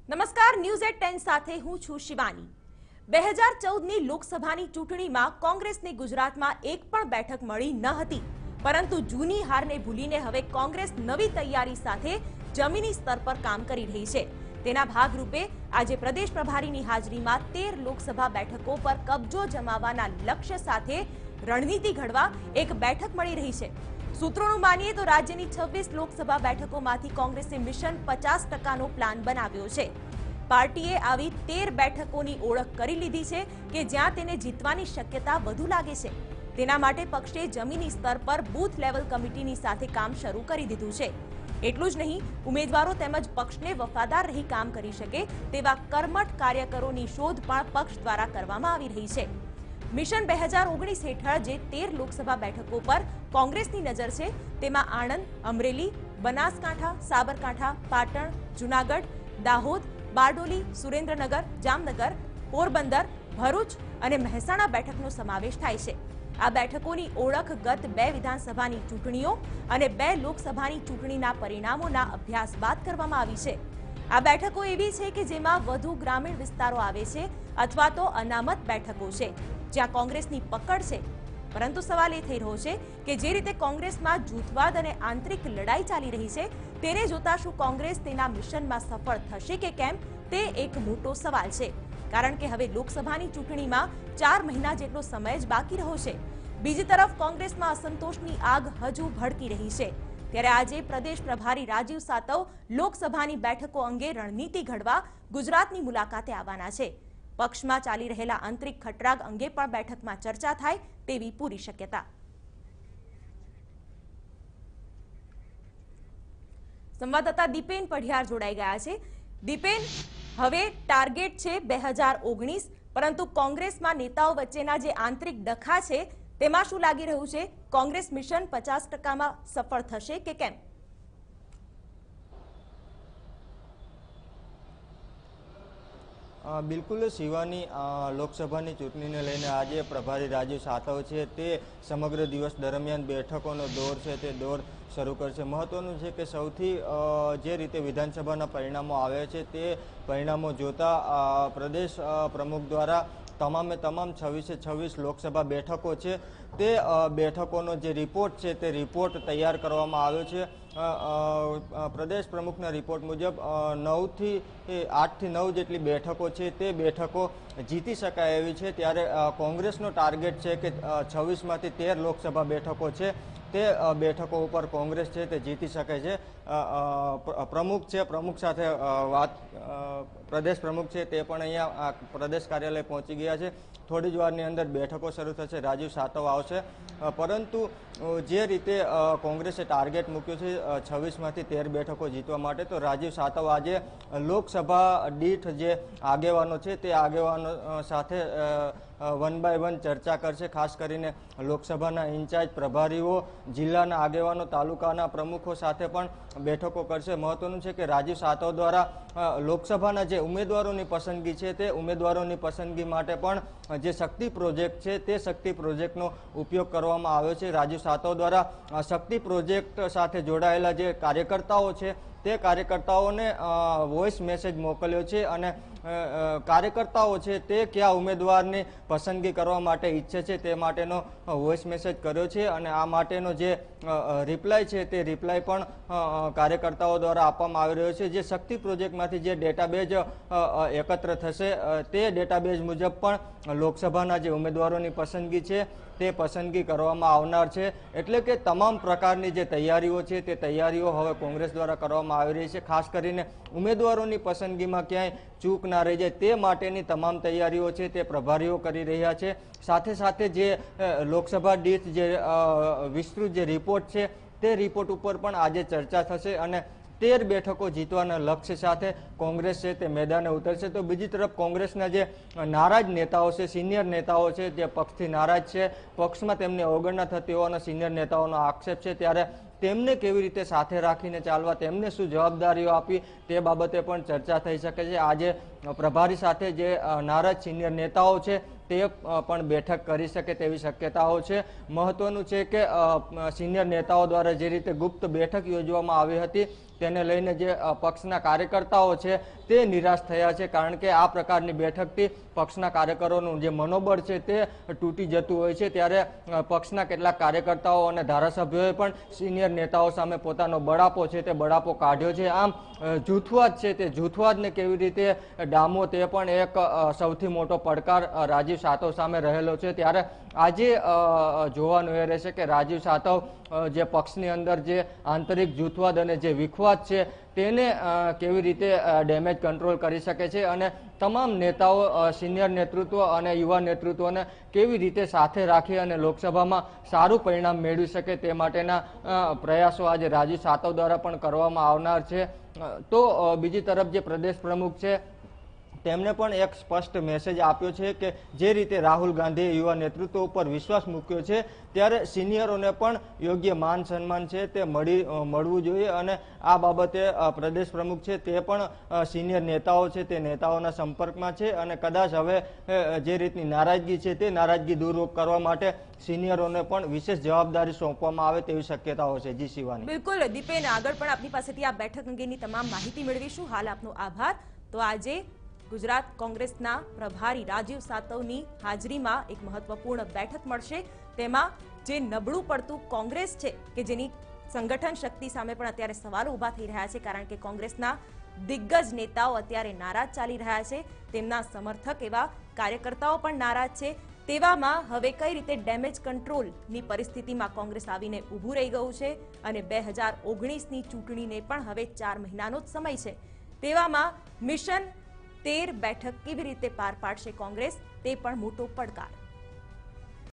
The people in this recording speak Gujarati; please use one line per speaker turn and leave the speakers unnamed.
નમસ્કાર, ન્યૂઝ એટ 10 સાથે હું છું શિવાની। 2014ની લોકસભાની ચૂંટણીમાં કોંગ્રેસને ગુજરાતમાં એક પણ બેઠક મળી ન હતી, પરંતુ જૂની હારને ભૂલીને હવે કોંગ્રેસ નવી તૈયારી સાથે જમીની સ્તર પર કામ કરી રહી છે। તેના ભાગરૂપે આજે પ્રદેશ પ્રભારીની હાજરીમાં 13 લોકસભા બેઠકો પર કબજો જમાવવાના લક્ષ્ય સાથે રણનીતિ ઘડવા એક બેઠક મળી રહી છે। सूत्रों मानीए तो राज्य की 26 लोकसभा बैठकों कांग्रेसे मिशन 50% प्लान बनाव्यो छे। पार्टीए आवी 13 बैठकों की ओळख करी लीधी छे के ज्यां तेने जीतवानी शक्यता वधु लागे छे। तेना माटे पक्षे जमीनी स्तर पर बूथ लेवल कमिटीनी साथे काम शरू करी दीधुं छे। एटलुं ज नहीं, उम्मीदवारों तेमज पक्षने वफादार रही काम करी शके तेवा कर्मठ कार्यकरोनी शोध पण पक्ष द्वारा करवामां आवी रही छे। मिशन 2019 हेठळ जे 13 लोकसभा बैठकों पर कांग्रेसनी नजर छे तेमां आणंद, अमरेली, बनासकांठा, साबरकांठा, पाटण, जूनागढ़, दाहोद, बारडोली, सुरेन्द्रनगर, जामनगर, पोरबंदर, भरूच अने महेसाणा बैठकनो समावेश थाय छे। आ बैठकोनी ओळख गत 2 विधानसभानी चूंटणीओ अने 2 लोकसभानी चूंटणीना परिणामोना अभ्यास बाद करवामां आवी छे। आ बैठको एवी छे के जेमां वधु ग्रामीण विस्तारो आवे छे अथवा तो अनामत बैठको छे ज्यां कांग्रेसनी पकड़ छे। परंतु सवाल ए थई रह्यो छे के जे रीते कांग्रेसमां जूथवाद अने आंतरिक लड़ाई चाली रही छे तेने जोता शुं कांग्रेस तेना मिशनमां सफल थशे के केम ते एक मोटो सवाल छे। कारण के हवे लोकसभानी चूंटणीमां 4 महीना जेटलो समय ज बाकी रह्यो छे। बीजी तरफ कांग्रेसमां असंतोषनी आग हजू भड़की रही छे। त्यारे आजे प्रदेश प्रभारी राजीव सातव लोकसभानी बैठको अंगे रणनीति घड़वा गुजरातनी मुलाकाते आववाना छे। पक्षमां चाली रहेला आंतरिक खटराग अंगे पण बैठकमां चर्चा थाय तेवी पूरी शक्यता। संवाददाता दीपेन पढ़ियार जोड़ाई गया छे। दीपेन, हवे टार्गेट छे 2019, परंतु कांग्रेसमां नेताओ वच्चेना जे आंतरिक डखा छे तेमां शुं लागी रह्युं छे? कांग्रेस मिशन 50% मां सफल थशे के केम?
बिल्कुल शिवानी, लोकसभाની ચૂંટણીને લઈને આજે પ્રભારી રાજીવ સાતવ છે તે સમગ્ર દિવસ દરમિયાન બેઠકોનો દોર છે તે દોર શરૂ કરશે। મહત્વનું છે કે સૌથી જે રીતે વિધાનસભાના પરિણામો આવે છે તે પરિણામો જોતા પ્રદેશ પ્રમુખ દ્વારા તમામે તમામ 26 લોકસભા બેઠકો છે તે બેઠકોનો જે રિપોર્ટ છે તે રિપોર્ટ તૈયાર કરવામાં આવ્યો છે। પ્રદેશ પ્રમુખના રિપોર્ટ મુજબ 8થી 9 જેટલી બેઠકો છે તે બેઠકો જીતી શકાય એવી છે। ત્યારે કોંગ્રેસનો ટાર્ગેટ છે કે 26માંથી 13 લોકસભા બેઠકો છે તે બેઠકો ઉપર કોંગ્રેસ છે તે જીતી શકે છે। પ્રમુખ છે, પ્રમુખ સાથે વાત પ્રદેશ પ્રમુખ છે તે પણ અહીંયા પ્રદેશ કાર્યાલય પહોંચી ગયા છે। થોડી જ વારની અંદર બેઠકો શરૂ થશે, રાજીવ સાતવ આવશે। પરંતુ જે રીતે કોંગ્રેસે ટાર્ગેટ મૂક્યું છે 26માંથી 13 બેઠકો જીતવા માટે, તો રાજીવ સાતવ આજે લોકસભા દીઠ જે આગેવાનો છે તે આગેવાનો સાથે 1 બાય 1 ચર્ચા કરશે। ખાસ કરીને લોકસભાના ઇન્ચાર્જ પ્રભારીઓ, જિલ્લાના આગેવાનો, તાલુકાના પ્રમુખો સાથે પણ બેઠકો કરશે। મહત્વનું છે કે રાજીવ સાતવ દ્વારા લોકસભાના જે ઉમેદવારોની પસંદગી છે તે ઉમેદવારોની પસંદગી માટે પણ જે શક્તિ પ્રોજેક્ટ છે તે શક્તિ પ્રોજેક્ટનો ઉપયોગ કરવામાં આવ્યો છે। રાજીવ સાતવ દ્વારા શક્તિ પ્રોજેક્ટ સાથે જોડાયેલા જે કાર્યકર્તાઓ છે તે કાર્યકર્તાઓને વોઇસ મેસેજ મોકલ્યો છે અને કાર્યકર્તાઓ છે તે કયા ઉમેદવારની પસંદગી કરવા માટે ઈચ્છે છે તે માટેનો વોઇસ મેસેજ કર્યો છે અને આ માટેનો જે રિપ્લાય છે તે રિપ્લાય પણ કાર્યકર્તાઓ દ્વારા આપવામાં આવી રહ્યો છે। જે શક્તિ પ્રોજેક્ટમાંથી જે ડેટાબેઝ એકત્ર થશે તે ડેટાબેઝ મુજબ પણ લોકસભાના જે ઉમેદવારોની પસંદગી છે તે પસંદગી કરવામાં આવનાર છે। એટલે કે તમામ પ્રકારની જે તૈયારીઓ છે તે તૈયારીઓ હવે કોંગ્રેસ દ્વારા કરવામાં આવી રહી છે। ખાસ કરીને ઉમેદવારોની પસંદગીમાં ક્યાંય ચૂક ના રહી જાય તે માટેની તમામ તૈયારીઓ છે તે પ્રભારીઓ કરી રહ્યા છે। સાથે સાથે જે લોકસભા દીઠ જે વિસ્તૃત જે રિપોર્ટ છે તે રિપોર્ટ ઉપર પણ આજે ચર્ચા થશે અને 13 બેઠકો જીતવાના લક્ષ્ય સાથે કોંગ્રેસ છે તે મેદાને ઉતરશે। તો બીજી તરફ કોંગ્રેસના જે નારાજ નેતાઓ છે, સિનિયર નેતાઓ છે, જે પક્ષથી નારાજ છે, પક્ષમાં તેમની અવગણના થતી હોવાનો સિનિયર નેતાઓનો આક્ષેપ છે, ત્યારે તેમને કેવી રીતે સાથે રાખીને ચાલવા, તેમને શું જવાબદારીઓ આપી તે બાબતે પણ ચર્ચા થઈ શકે છે। આજે પ્રભારી સાથે જે નારાજ સિનિયર નેતાઓ છે તે પણ બેઠક કરી શકે તેવી શક્યતાઓ છે। મહત્વનું છે કે સિનિયર નેતાઓ દ્વારા જે રીતે ગુપ્ત બેઠક યોજવામાં આવી હતી તેને લઈને જે પક્ષના કાર્યકર્તાઓ છે તે નિરાશ થયા છે, કારણ કે આ પ્રકારની બેઠકથી પક્ષના કાર્યકરોનું જે મનોબળ છે તે તૂટી જતું હોય છે. ત્યારે પક્ષના કેટલાક કાર્યકર્તાઓ અને ધારાસભ્યોએ પણ સિનિયર નેતાઓ સામે પોતાનો બળાપો છે તે બળાપો કાઢ્યો છે. આમ જૂથવાદ છે તે જૂથવાદને કેવી રીતે ડામવો તે પણ એક સૌથી મોટો પડકાર રાજીવ સાતવ સામે રહેલો છે. ત્યારે આજે જોવાનું એ રહેશે કે રાજીવ સાતવ જે પક્ષની અંદર જે આંતરિક જૂથવાદ અને જે વિખવાદ છે તેને કેવી રીતે ડેમેજ કંટ્રોલ કરી શકે છે અને તમામ નેતાઓ સિનિયર નેતૃત્વ અને યુવા નેતૃત્વને કેવી રીતે સાથે રાખી અને લોકસભામાં સારું પરિણામ મેળવી શકે તે માટેના પ્રયાસો આજે રાજીવ સાતવ દ્વારા પણ કરવામાં આવનાર છે. તો બીજી તરફ જે પ્રદેશ પ્રમુખ છે તેમણે પણ એક સ્પષ્ટ મેસેજ આપ્યો છે કે જે રીતે રાહુલ ગાંધીએ યુવા નેતૃત્વ ઉપર વિશ્વાસ મૂક્યો છે ત્યારે સિનિયરોને પણ યોગ્ય માન સન્માન છે તે મળવું જોઈએ અને આ બાબતે પ્રદેશ પ્રમુખ છે તે પણ સિનિયર નેતાઓ છે તે નેતાઓના સંપર્કમાં છે અને કદાચ હવે જે રીતની નારાજગી છે તે નારાજગી દૂર કરવા માટે સિનિયરોને પણ વિશેષ જવાબદારી સોંપવામાં આવે તેવી શક્યતાઓ છે. જી શિવાની.
બિલકુલ દીપેન, આગળ પણ આપની પાસેથી આ બેઠક અંગેની તમામ માહિતી મેળવીશું. હાલ આપનો આભાર. તો આજે ગુજરાત કોંગ્રેસના પ્રભારી રાજીવ સાતવની હાજરીમાં એક મહત્વપૂર્ણ બેઠક મળશે. તેમાં જે નબળું પડતું કોંગ્રેસ છે કે જેની સંગઠન શક્તિ સામે પણ અત્યારે સવાલો ઊભા થઈ રહ્યા છે, કારણ કે કોંગ્રેસના દિગ્ગજ નેતાઓ અત્યારે નારાજ ચાલી રહ્યા છે, તેમના સમર્થક એવા કાર્યકર્તાઓ પણ નારાજ છે. તેવામાં હવે કઈ રીતે ડેમેજ કંટ્રોલની પરિસ્થિતિમાં કોંગ્રેસ આવીને ઊભું રહી ગયું છે અને 2019ની ચૂંટણીને પણ હવે 4 મહિનાનો જ સમય છે. તેવામાં મિશન 13 બેઠક કેવી રીતે પાર પાડશે કોંગ્રેસ તે પણ મોટો પડકાર.